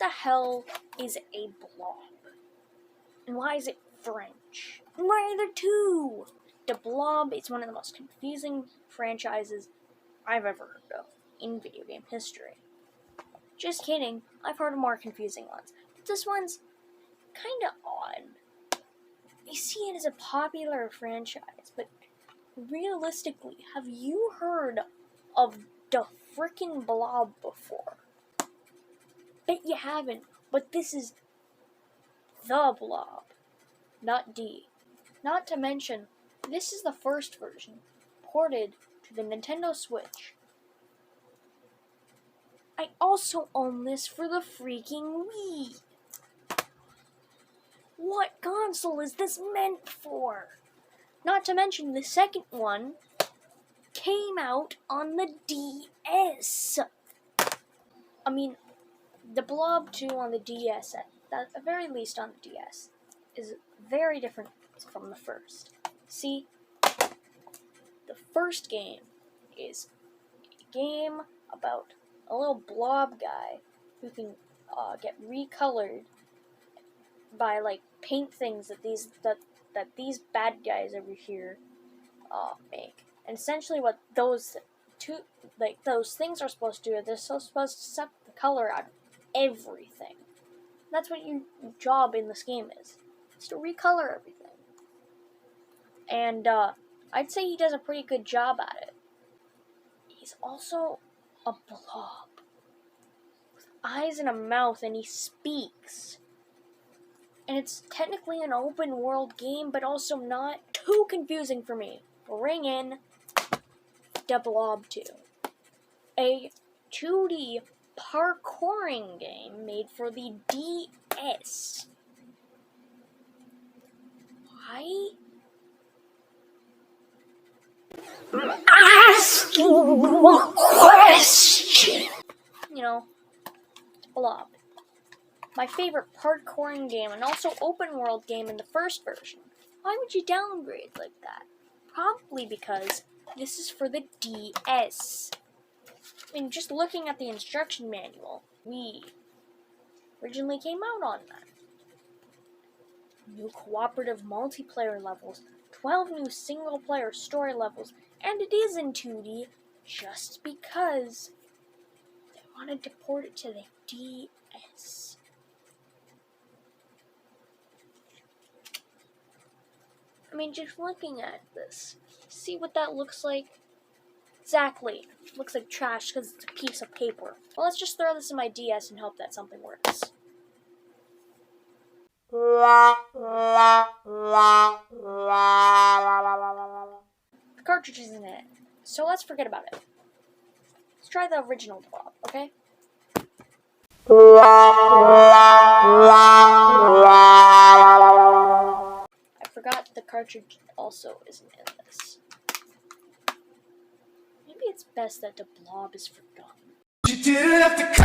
the hell is a blob? And why is it French? And why are there two? The Blob is one of the most confusing franchises I've ever heard of in video game history. Just kidding, I've heard of more confusing ones. But this one's kinda odd. You see it as a popular franchise, but realistically, have you heard of the frickin' Blob before? Bet you haven't, but this is the Blob, not D. Not to mention, this is the first version, ported to the Nintendo Switch. I also own this for the freaking Wii. What console is this meant for? Not to mention, the second one came out on the DS. I mean, the Blob 2 on the DS, at the very least on the DS, is very different from the first. See, the first game is a game about a little blob guy who can get recolored by like paint things that these bad guys over here make. And essentially, what those things are supposed to do, they're supposed to suck the color out of everything. That's what your job in this game is. It's to recolor everything. And I'd say he does a pretty good job at it. He's also a blob with eyes and a mouth, and he speaks. And it's technically an open world game, but also not too confusing for me. Bring in the Blob 2, a 2D parkouring game made for the DS. Why? Ask you a question. You know, Blob. My favorite parkouring game and also open world game in the first version. Why would you downgrade like that? Probably because this is for the DS. I mean, just looking at the instruction manual, we originally came out on that. New cooperative multiplayer levels, 12 new single-player story levels, and it is in 2D just because they wanted to port it to the DS. I mean, just looking at this, see what that looks like? Exactly. Looks like trash because it's a piece of paper. Well, let's just throw this in my DS and hope that something works. The cartridge isn't in it, so let's forget about it. Let's try the original Blob, okay? I forgot the cartridge also isn't in this. Maybe it's best that the Blob is forgotten. You didn't have to